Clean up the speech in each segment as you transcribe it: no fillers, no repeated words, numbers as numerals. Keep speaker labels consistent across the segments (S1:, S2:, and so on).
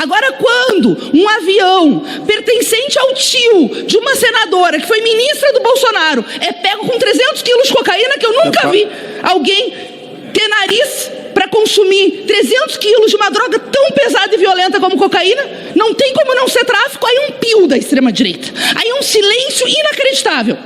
S1: Agora, quando um avião pertencente ao tio de uma senadora que foi ministra do Bolsonaro é pego com 300 quilos de cocaína, que eu nunca vi alguém ter nariz para consumir 300 quilos de uma droga tão pesada e violenta como cocaína, não tem como não ser tráfico. Aí um pio da extrema-direita, aí um silêncio inacreditável.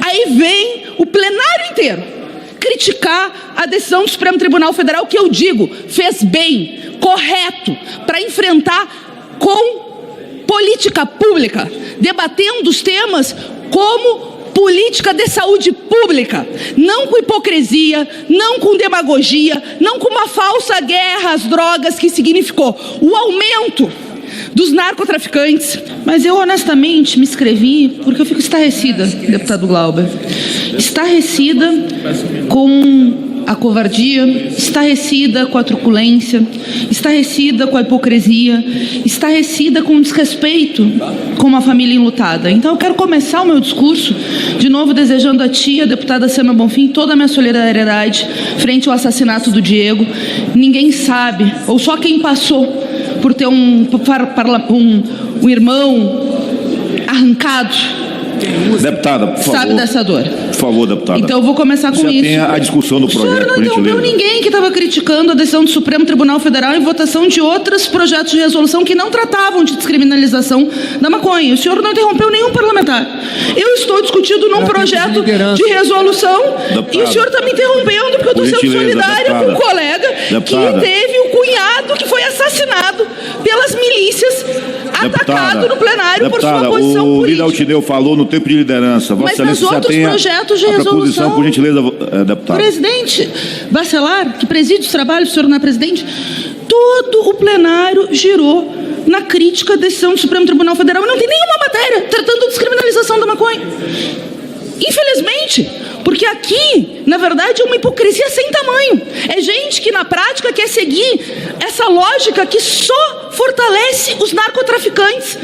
S1: Aí vem o plenário inteiro criticar a decisão do Supremo Tribunal Federal, que eu digo, fez bem, correto, para enfrentar com política pública, debatendo os temas como política de saúde pública, não com hipocrisia, não com demagogia, não com uma falsa guerra às drogas que significou o aumento dos narcotraficantes. Mas eu honestamente me inscrevi porque eu fico estarrecida, deputado Glauber, estarrecida com a covardia, estarrecida com a truculência, estarrecida com a hipocrisia, estarrecida com o desrespeito com uma família enlutada. Então eu quero começar o meu discurso de novo desejando a ti, a deputada Sema Bonfim, toda a minha solidariedade frente ao assassinato do Diego. Ninguém sabe, ou só quem passou por ter um irmão arrancado,
S2: deputada, por favor,
S1: sabe dessa dor.
S2: Por favor, deputada.
S1: Então eu vou começar com
S2: já
S1: isso.
S2: Tem a discussão do projeto. O senhor
S1: não interrompeu ninguém que estava criticando a decisão do Supremo Tribunal Federal em votação de outros projetos de resolução que não tratavam de descriminalização da maconha. O senhor não interrompeu nenhum parlamentar. Eu estou discutindo num projeto de resolução, deputada, e o senhor está me interrompendo porque eu estou sendo solidária com um colega que teve o cunhado que foi assassinado pelas milícias, atacado no plenário por sua posição política.
S2: O líder Altineu falou no tempo de liderança.
S1: Mas nos outros projetos de resolução,
S2: por gentileza, deputado.
S1: Presidente Bacelar, que preside os trabalhos, o senhor não é presidente, todo o plenário girou na crítica à decisão do Supremo Tribunal Federal e não tem nenhuma matéria tratando da descriminalização da maconha. Infelizmente, porque aqui, na verdade, é uma hipocrisia sem tamanho. É gente que na prática quer seguir essa lógica que só fortalece os narcotraficantes.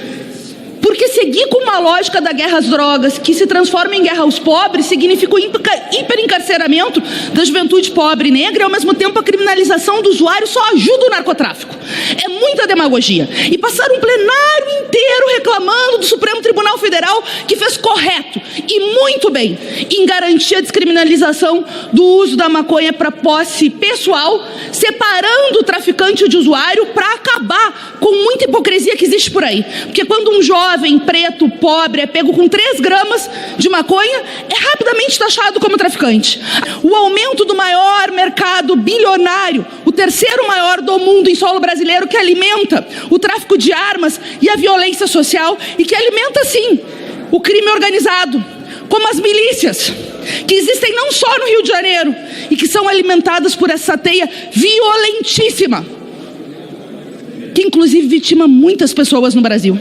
S1: Porque seguir com uma lógica da guerra às drogas, que se transforma em guerra aos pobres, significa o hiperencarceramento da juventude pobre e negra, e ao mesmo tempo a criminalização do usuário só ajuda o narcotráfico. É muita demagogia. E passaram um plenário inteiro reclamando do Supremo Tribunal Federal, que fez correto e muito bem em garantir a descriminalização do uso da maconha para posse pessoal, separando o traficante de usuário para acabar com muita hipocrisia que existe por aí. Porque quando um jovem preto, pobre, é pego com 3 gramas de maconha, é rapidamente taxado como traficante. O aumento do maior mercado bilionário, o 3º maior do mundo em solo brasileiro, que alimenta o tráfico de armas e a violência social, e que alimenta, sim, o crime organizado, como as milícias, que existem não só no Rio de Janeiro, e que são alimentadas por essa teia violentíssima, que inclusive vitima muitas pessoas no Brasil.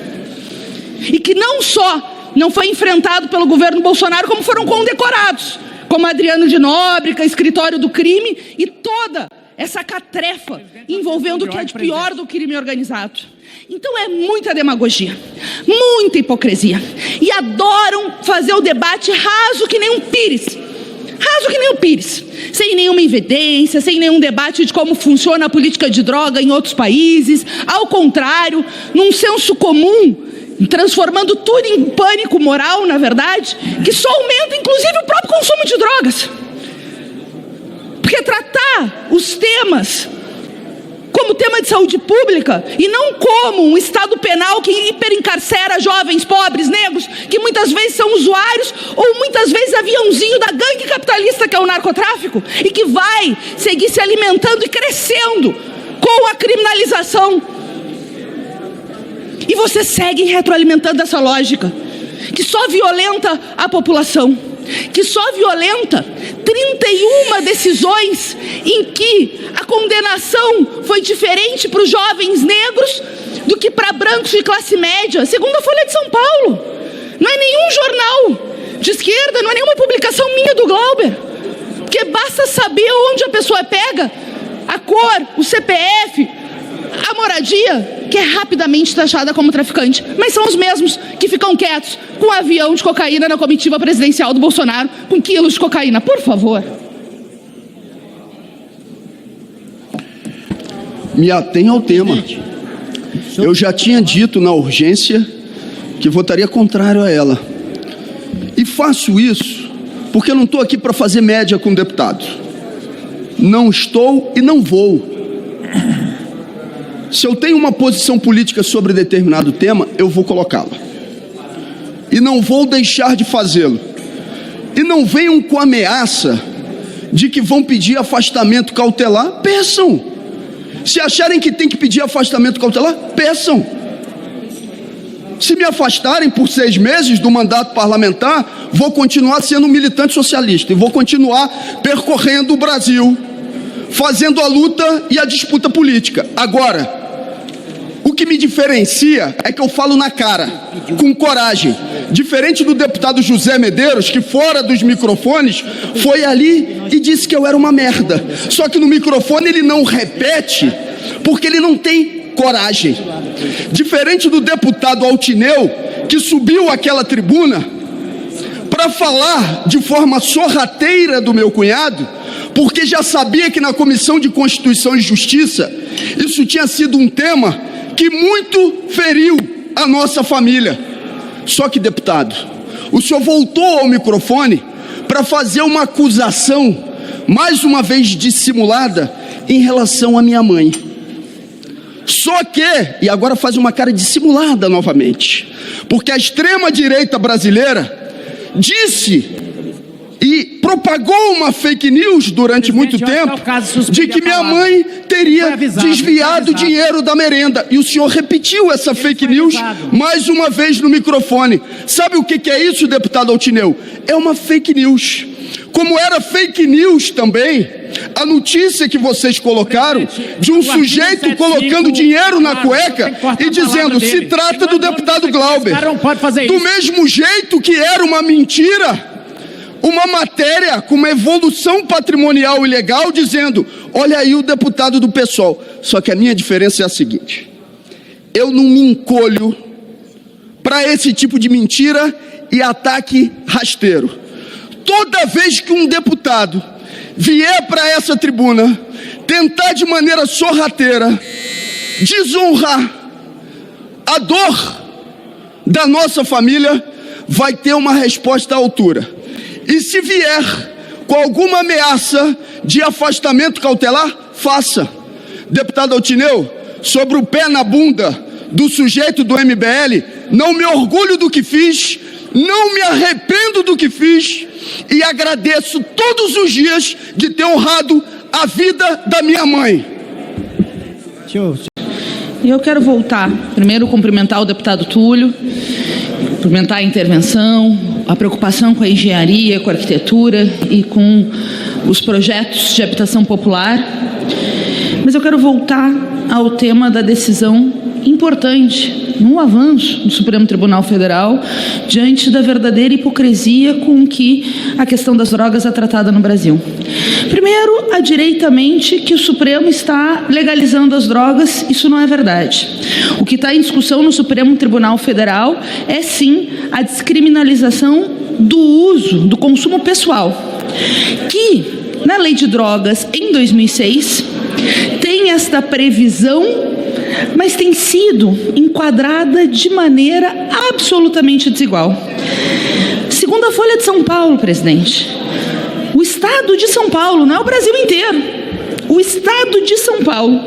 S1: E que não só não foi enfrentado pelo governo Bolsonaro, como foram condecorados, como Adriano de Nóbrega, escritório do crime, e toda essa catrefa envolvendo o que é de pior do crime organizado. Então é muita demagogia, muita hipocrisia, e adoram fazer o debate raso que nem um pires. Raso que nem o Pires, sem nenhuma evidência, sem nenhum debate de como funciona a política de droga em outros países. Ao contrário, num senso comum, transformando tudo em pânico moral, na verdade, que só aumenta inclusive o próprio consumo de drogas. Porque tratar os temas como tema de saúde pública e não como um estado penal que hiperencarcera jovens, pobres, negros, que muitas vezes são usuários ou muitas vezes aviãozinho da gangue capitalista que é o narcotráfico e que vai seguir se alimentando e crescendo com a criminalização. E você segue retroalimentando essa lógica que só violenta a população, que só violenta 31 decisões em que a condenação foi diferente para os jovens negros do que para brancos de classe média, segundo a Folha de São Paulo. Não é nenhum jornal de esquerda, não é nenhuma publicação minha do Glauber, porque basta saber onde a pessoa pega, a cor, o CPF, a moradia, que é rapidamente taxada como traficante. Mas são os mesmos que ficam quietos com um avião de cocaína na comitiva presidencial do Bolsonaro, com quilos de cocaína. Por favor.
S3: Me atenha ao tema. Eu já tinha dito na urgência que votaria contrário a ela. E faço isso porque eu não estou aqui para fazer média com deputados. Não estou e não vou. Se eu tenho uma posição política sobre determinado tema, eu vou colocá-la. E não vou deixar de fazê-lo. E não venham com ameaça de que vão pedir afastamento cautelar, peçam. Se acharem que tem que pedir afastamento cautelar, peçam. Se me afastarem por 6 meses do mandato parlamentar, vou continuar sendo um militante socialista e vou continuar percorrendo o Brasil, fazendo a luta e a disputa política. Agora, o que me diferencia é que eu falo na cara, com coragem. Diferente do deputado José Medeiros, que fora dos microfones foi ali e disse que eu era uma merda. Só que no microfone ele não repete, porque ele não tem coragem. Diferente do deputado Altineu, que subiu àquela tribuna para falar de forma sorrateira do meu cunhado, porque já sabia que na Comissão de Constituição e Justiça isso tinha sido um tema que muito feriu a nossa família. Só que, deputado, o senhor voltou ao microfone para fazer uma acusação, mais uma vez dissimulada, em relação à minha mãe. Só que, e agora faz uma cara dissimulada novamente, porque a extrema-direita brasileira disse e propagou uma fake news durante muito tempo de que minha mãe teria desviado dinheiro da merenda. E o senhor repetiu essa fake news mais uma vez no microfone. Sabe o que é isso, deputado Altineu? É uma fake news. Como era fake news também a notícia que vocês colocaram de um sujeito colocando dinheiro na cueca e dizendo: se trata do deputado Glauber. Do mesmo jeito que era uma mentira uma matéria com uma evolução patrimonial ilegal dizendo: olha aí o deputado do PSOL. Só que a minha diferença é a seguinte: eu não me encolho para esse tipo de mentira e ataque rasteiro. Toda vez que um deputado vier para essa tribuna tentar de maneira sorrateira desonrar a dor da nossa família, vai ter uma resposta à altura. E se vier com alguma ameaça de afastamento cautelar, faça. Deputado Altineu, sobre o pé na bunda do sujeito do MBL, não me orgulho do que fiz, não me arrependo do que fiz e agradeço todos os dias de ter honrado a vida da minha mãe.
S1: Eu quero voltar, primeiro cumprimentar o deputado Túlio, cumprimentar a intervenção, a preocupação com a engenharia, com a arquitetura e com os projetos de habitação popular. Mas eu quero voltar ao tema da decisão importante, um avanço do Supremo Tribunal Federal diante da verdadeira hipocrisia com que a questão das drogas é tratada no Brasil. Primeiro, a direita mente que o Supremo está legalizando as drogas. Isso não é verdade. O que está em discussão no Supremo Tribunal Federal é sim a descriminalização do uso, do consumo pessoal, que na Lei de Drogas em 2006 tem esta previsão, mas tem sido enquadrada de maneira absolutamente desigual. Segundo a Folha de São Paulo, presidente, o estado de São Paulo, não é o Brasil inteiro, o estado de São Paulo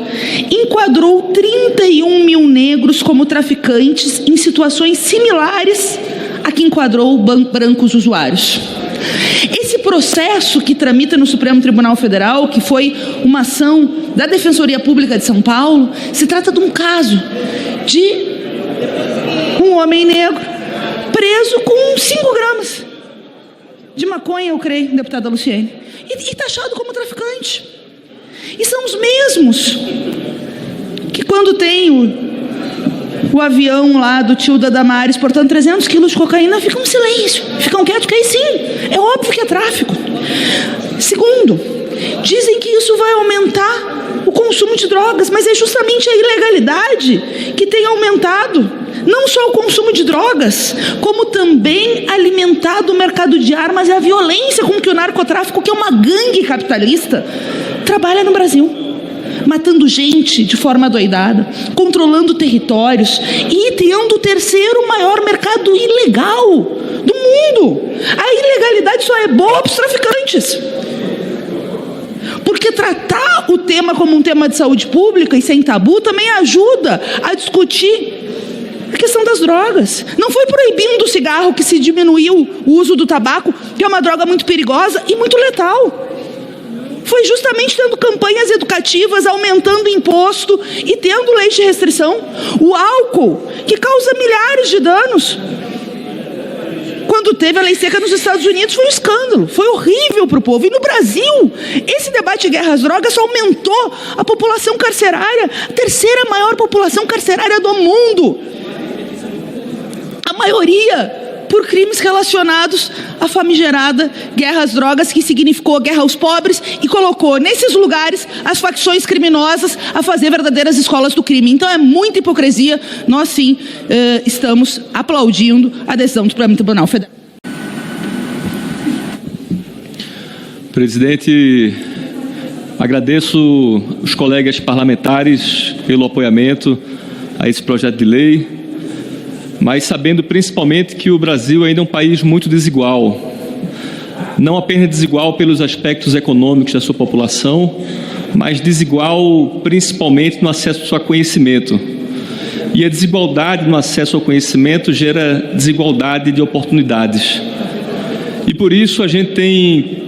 S1: enquadrou 31 mil negros como traficantes em situações similares a que enquadrou brancos usuários. Esse processo que tramita no Supremo Tribunal Federal, que foi uma ação da Defensoria Pública de São Paulo, se trata de um caso de um homem negro preso com 5 gramas de maconha, eu creio, deputada Luciene, e taxado como traficante. E são os mesmos que, quando tem o avião lá do tio da Damares portando 300 quilos de cocaína, ficam em silêncio, ficam quietos, porque aí sim, é óbvio que é tráfico. Segundo, dizem que isso vai aumentar o consumo de drogas, mas é justamente a ilegalidade que tem aumentado não só o consumo de drogas, como também alimentado o mercado de armas e a violência com que o narcotráfico, que é uma gangue capitalista, trabalha no Brasil. matando gente de forma adoidada, controlando territórios e tendo o terceiro maior mercado ilegal do mundo. A ilegalidade só é boa para os traficantes. Porque tratar o tema como um tema de saúde pública e sem tabu também ajuda a discutir a questão das drogas. Não foi proibindo o cigarro que se diminuiu o uso do tabaco, que é uma droga muito perigosa e muito letal. Foi justamente tendo campanhas educativas, aumentando imposto e tendo leis de restrição. O álcool, que causa milhares de danos. Quando teve a lei seca nos Estados Unidos, foi um escândalo, foi horrível para o povo. E no Brasil, esse debate de guerra às drogas só aumentou a população carcerária, a terceira maior população carcerária do mundo. A maioria por crimes relacionados à famigerada guerra às drogas, que significou guerra aos pobres e colocou nesses lugares as facções criminosas a fazer verdadeiras escolas do crime. Então é muita hipocrisia. Nós sim estamos aplaudindo a decisão do Supremo Tribunal Federal.
S4: Presidente, agradeço os colegas parlamentares pelo apoiamento a esse projeto de lei, mas sabendo principalmente que o Brasil ainda é um país muito desigual. Não apenas desigual pelos aspectos econômicos da sua população, mas desigual principalmente no acesso ao conhecimento. E a desigualdade no acesso ao conhecimento gera desigualdade de oportunidades. E por isso a gente tem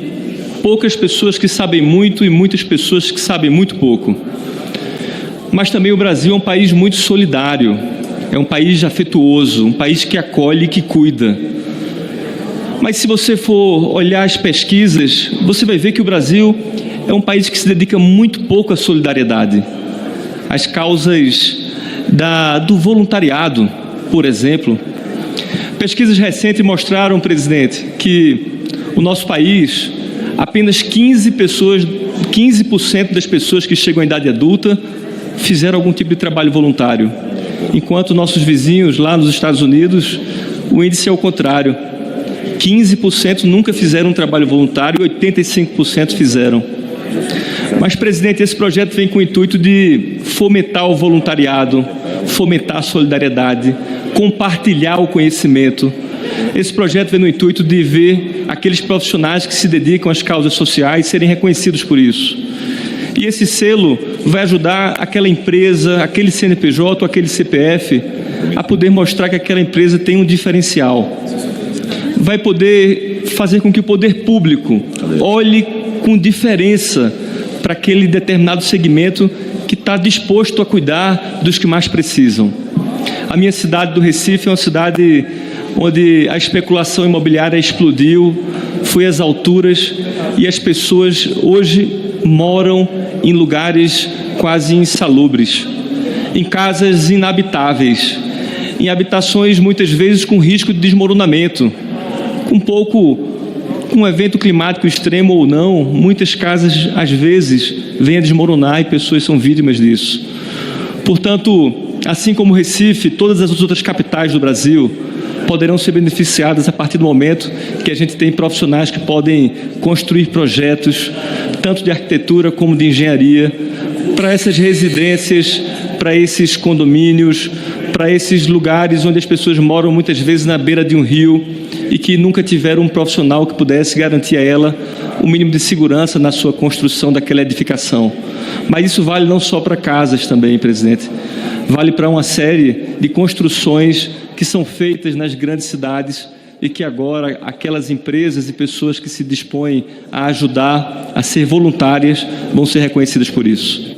S4: poucas pessoas que sabem muito e muitas pessoas que sabem muito pouco. Mas também o Brasil é um país muito solidário, é um país afetuoso, um país que acolhe e que cuida. Mas se você for olhar as pesquisas, você vai ver que o Brasil é um país que se dedica muito pouco à solidariedade. As causas do voluntariado, por exemplo. Pesquisas recentes mostraram, presidente, que o nosso país, apenas 15% das pessoas que chegam à idade adulta fizeram algum tipo de trabalho voluntário. Enquanto nossos vizinhos lá nos Estados Unidos, o índice é o contrário. 15% nunca fizeram um trabalho voluntário e 85% fizeram. Mas, presidente, esse projeto vem com o intuito de fomentar o voluntariado, fomentar a solidariedade, compartilhar o conhecimento. Esse projeto vem no intuito de ver aqueles profissionais que se dedicam às causas sociais serem reconhecidos por isso. E esse selo vai ajudar aquela empresa, aquele CNPJ ou aquele CPF a poder mostrar que aquela empresa tem um diferencial. Vai poder fazer com que o poder público olhe com diferença para aquele determinado segmento que está disposto a cuidar dos que mais precisam. A minha cidade do Recife é uma cidade onde a especulação imobiliária explodiu, foi às alturas e as pessoas hoje moram em lugares quase insalubres, em casas inabitáveis, em habitações muitas vezes com risco de desmoronamento. Com um evento climático extremo ou não, muitas casas às vezes vêm a desmoronar e pessoas são vítimas disso. Portanto, assim como Recife, todas as outras capitais do Brasil poderão ser beneficiadas a partir do momento que a gente tem profissionais que podem construir projetos, tanto de arquitetura como de engenharia, para essas residências, para esses condomínios, para esses lugares onde as pessoas moram muitas vezes na beira de um rio e que nunca tiveram um profissional que pudesse garantir a ela o mínimo de segurança na sua construção daquela edificação. Mas isso vale não só para casas também, presidente. Vale para uma série de construções que são feitas nas grandes cidades e que agora aquelas empresas e pessoas que se dispõem a ajudar, a ser voluntárias, vão ser reconhecidas por isso.